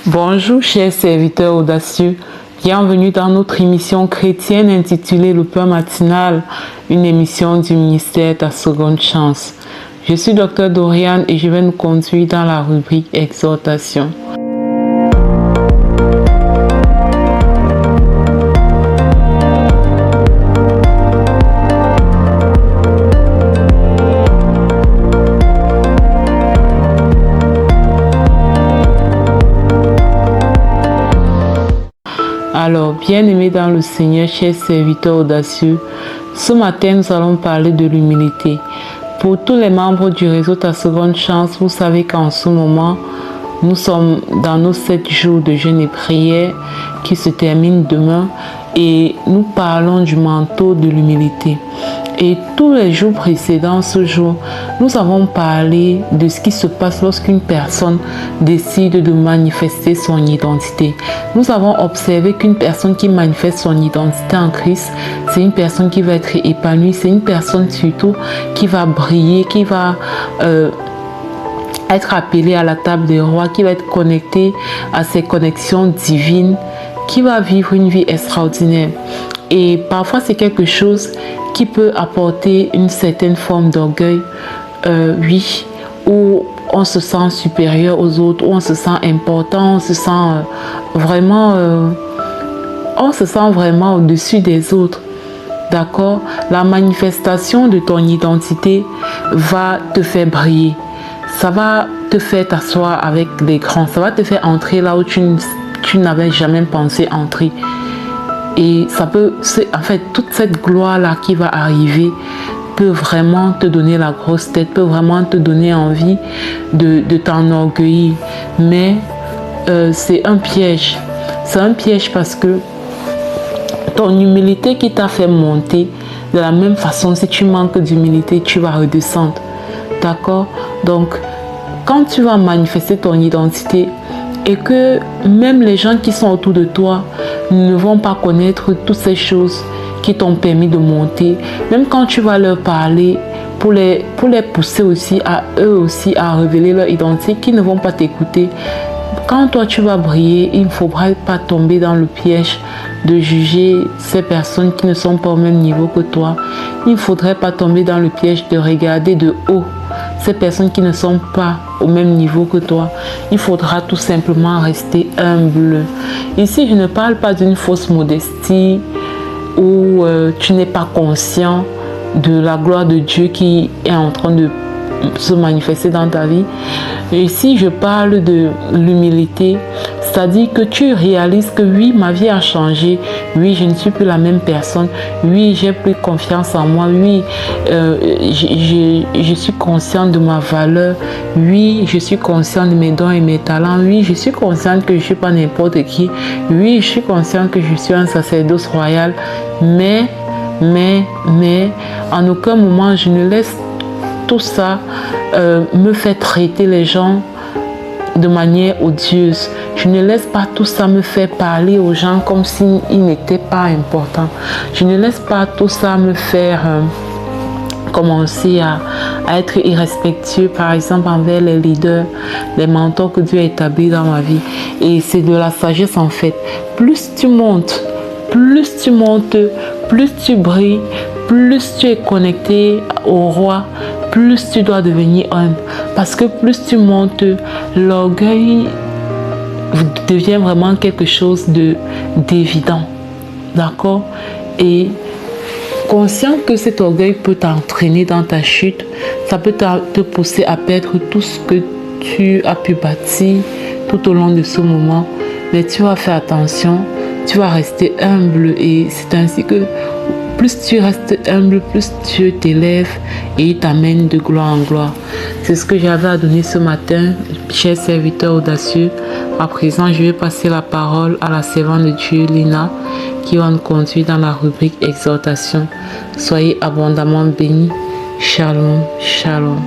Bonjour chers serviteurs audacieux, bienvenue dans notre émission chrétienne intitulée Le Pain Matinal, une émission du ministère Ta Seconde Chance. Je suis Dr Doriane et je vais nous conduire dans la rubrique Exhortation. Alors, bien-aimés dans le Seigneur, chers serviteurs audacieux, ce matin, nous allons parler de l'humilité. Pour tous les membres du réseau Ta Seconde Chance, vous savez qu'en ce moment, nous sommes dans nos 7 jours de jeûne et prière qui se terminent demain et nous parlons du manteau de l'humilité. Et tous les jours précédents, ce jour, nous avons parlé de ce qui se passe lorsqu'une personne décide de manifester son identité. Nous avons observé qu'une personne qui manifeste son identité en Christ, c'est une personne qui va être épanouie, c'est une personne surtout qui va briller, qui va être appelée à la table des rois, qui va être connectée à ses connexions divines, qui va vivre une vie extraordinaire. Et parfois, c'est quelque chose qui peut apporter une certaine forme d'orgueil, oui, où on se sent supérieur aux autres, où on se sent important, on se sent vraiment au-dessus des autres. D'accord? La manifestation de ton identité va te faire briller. Ça va te faire t'asseoir avec les grands. Ça va te faire entrer là où tu n'avais jamais pensé entrer. Et ça peut, en fait, toute cette gloire-là qui va arriver peut vraiment te donner la grosse tête, peut vraiment te donner envie de t'enorgueillir. Mais c'est un piège. C'est un piège parce que ton humilité qui t'a fait monter, de la même façon, si tu manques d'humilité, tu vas redescendre. D'accord? Donc, quand tu vas manifester ton identité et que même les gens qui sont autour de toi ne vont pas connaître toutes ces choses qui t'ont permis de monter, même quand tu vas leur parler pour les pousser aussi à eux aussi à révéler leur identité, qui ne vont pas t'écouter. Quand toi tu vas briller, il ne faudra pas tomber dans le piège de juger ces personnes qui ne sont pas au même niveau que toi. Il ne faudrait pas tomber dans le piège de regarder de haut ces personnes qui ne sont pas au même niveau que toi. Il faudra tout simplement rester humble. Ici, je ne parle pas d'une fausse modestie où tu n'es pas conscient de la gloire de Dieu qui est en train de se manifester dans ta vie. Ici, je parle de l'humilité, c'est-à-dire que tu réalises que oui, ma vie a changé, oui, je ne suis plus la même personne, oui, j'ai plus confiance en moi, oui, je suis conscient de ma valeur, oui, je suis conscient de mes dons et mes talents, oui, je suis consciente que je ne suis pas n'importe qui, oui, je suis conscient que je suis un sacerdoce royal, mais, en aucun moment, je ne laisse tout ça me fait traiter les gens de manière odieuse. Je ne laisse pas tout ça me faire parler aux gens comme s'ils n'étaient pas importants. Je ne laisse pas tout ça me faire commencer à être irrespectueux, par exemple, envers les leaders, les mentors que Dieu a établis dans ma vie. Et c'est de la sagesse en fait. Plus tu montes, plus tu brilles, plus tu es connecté au roi, plus tu dois devenir humble. Parce que plus tu montes, l'orgueil devient vraiment quelque chose d'évident. D'accord? Et conscient que cet orgueil peut t'entraîner dans ta chute, ça peut te pousser à perdre tout ce que tu as pu bâtir tout au long de ce moment. Mais tu vas faire attention, tu vas rester humble et c'est ainsi que plus tu restes humble, plus Dieu t'élève et il t'amène de gloire en gloire. C'est ce que j'avais à donner ce matin, chers serviteurs audacieux. À présent, je vais passer la parole à la servante de Dieu, Lina, qui va nous conduire dans la rubrique Exhortation. Soyez abondamment bénis. Shalom, shalom.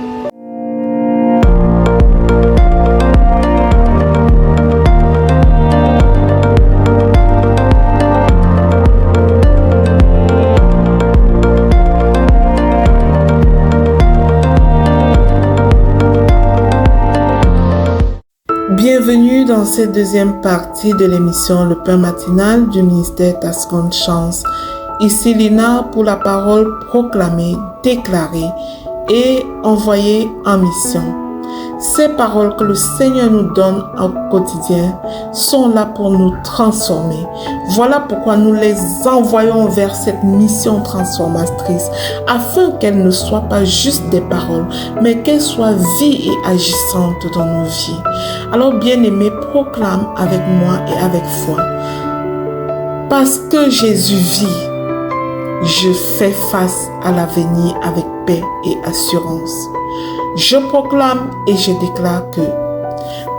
dans cette deuxième partie de l'émission Le Pain Matinal du ministère Ta Seconde Chance. Ici Lina pour la parole proclamée, déclarée et envoyée en mission. Ces paroles que le Seigneur nous donne au quotidien sont là pour nous transformer. Voilà pourquoi nous les envoyons vers cette mission transformatrice, afin qu'elles ne soient pas juste des paroles, mais qu'elles soient vie et agissantes dans nos vies. Alors bien-aimés, proclame avec moi et avec foi. Parce que Jésus vit, je fais face à l'avenir avec paix et assurance. Je proclame et je déclare que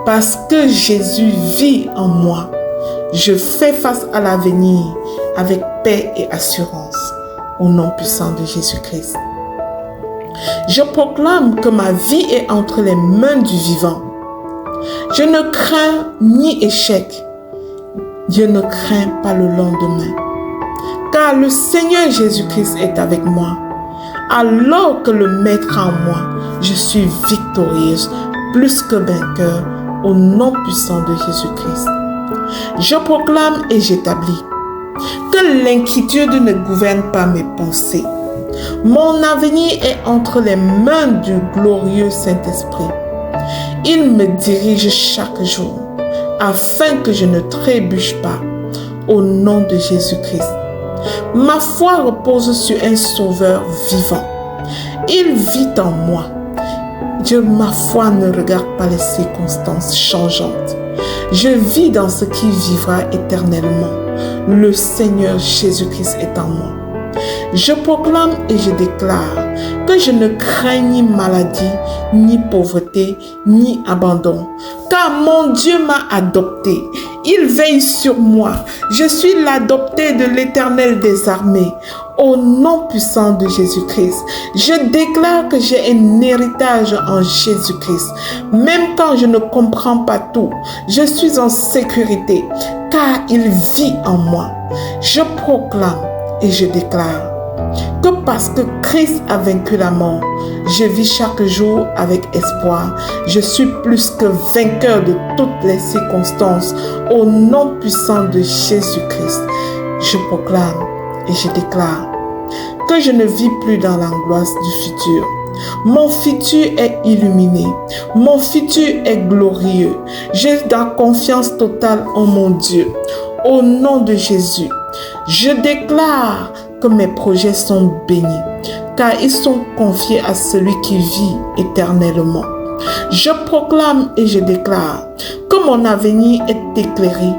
parce que Jésus vit en moi, je fais face à l'avenir avec paix et assurance au nom puissant de Jésus-Christ. Je proclame que ma vie est entre les mains du vivant. Je ne crains ni échec. Je ne crains pas le lendemain. Car le Seigneur Jésus-Christ est avec moi. Alors que le Maître en moi, je suis victorieuse, plus que vainqueur, au nom puissant de Jésus-Christ. Je proclame et j'établis que l'inquiétude ne gouverne pas mes pensées. Mon avenir est entre les mains du glorieux Saint-Esprit. Il me dirige chaque jour, afin que je ne trébuche pas, au nom de Jésus-Christ. Ma foi repose sur un sauveur vivant. Il vit en moi. Ma foi ne regarde pas les circonstances changeantes. Je vis dans ce qui vivra éternellement. Le Seigneur Jésus-Christ est en moi. Je proclame et je déclare que je ne crains ni maladie, ni pauvreté, ni abandon. Car mon Dieu m'a adopté. Il veille sur moi. Je suis l'adopté de l'Éternel des armées. Au nom puissant de Jésus-Christ, je déclare que j'ai un héritage en Jésus-Christ. Même quand je ne comprends pas tout, je suis en sécurité, car il vit en moi. Je proclame et je déclare que parce que Christ a vaincu la mort, je vis chaque jour avec espoir. Je suis plus que vainqueur de toutes les circonstances. Au nom puissant de Jésus-Christ, je proclame et je déclare que je ne vis plus dans l'angoisse du futur. Mon futur est illuminé. Mon futur est glorieux. J'ai la confiance totale en mon Dieu. Au nom de Jésus, je déclare que mes projets sont bénis, car ils sont confiés à celui qui vit éternellement. Je proclame et je déclare que mon avenir est éclairé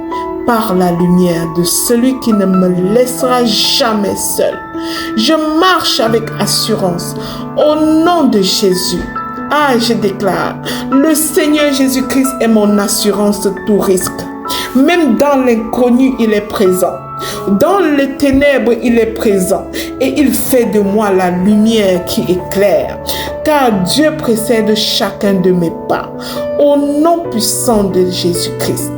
par la lumière de celui qui ne me laissera jamais seul. Je marche avec assurance au nom de Jésus. Je déclare, le Seigneur Jésus-Christ est mon assurance de tout risque. Même dans l'inconnu, il est présent. Dans les ténèbres, il est présent. Et il fait de moi la lumière qui éclaire. Car Dieu précède chacun de mes pas. Au nom puissant de Jésus-Christ,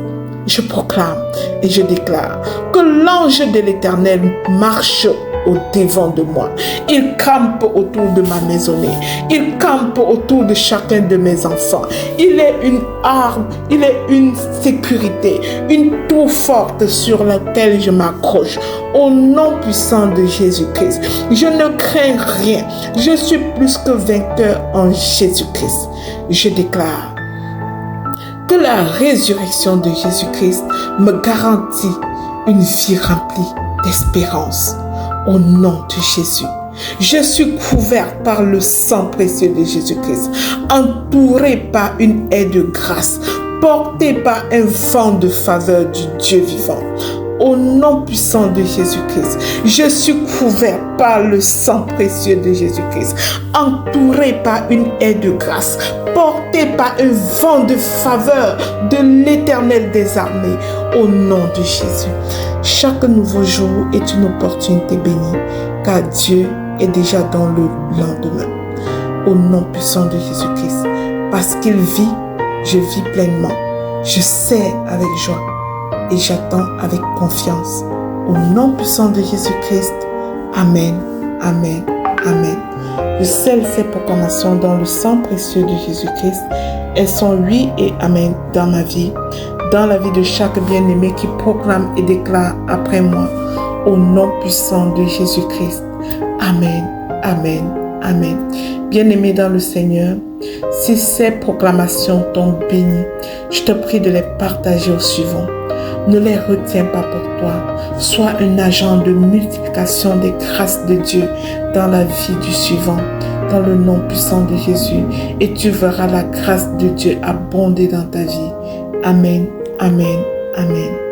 je proclame et je déclare que l'ange de l'Éternel marche au-devant de moi. Il campe autour de ma maisonnée. Il campe autour de chacun de mes enfants. Il est une arme, il est une sécurité, une tour forte sur laquelle je m'accroche. Au nom puissant de Jésus-Christ, je ne crains rien. Je suis plus que vainqueur en Jésus-Christ. Je déclare que la résurrection de Jésus-Christ me garantit une vie remplie d'espérance. Au nom de Jésus, je suis couvert par le sang précieux de Jésus-Christ, entouré par une haie de grâce, porté par un vent de faveur du Dieu vivant. Au nom puissant de Jésus-Christ, je suis couvert par le sang précieux de Jésus-Christ, entouré par une haie de grâce, porté par un vent de faveur de l'Éternel des armées. Au nom de Jésus, chaque nouveau jour est une opportunité bénie, car Dieu est déjà dans le lendemain. Au nom puissant de Jésus-Christ, parce qu'il vit, je vis pleinement. Je sais avec joie et j'attends avec confiance. Au nom puissant de Jésus-Christ, Amen, Amen, Amen. Je scelle ces proclamations dans le sang précieux de Jésus-Christ. Elles sont oui et Amen dans ma vie, dans la vie de chaque bien-aimé qui proclame et déclare après moi, au nom puissant de Jésus-Christ. Amen, amen, amen. Bien-aimé dans le Seigneur, si ces proclamations t'ont béni, je te prie de les partager aux suivants. Ne les retiens pas pour toi. Sois un agent de multiplication des grâces de Dieu dans la vie du suivant, dans le nom puissant de Jésus, et tu verras la grâce de Dieu abonder dans ta vie. Amen, amen, amen.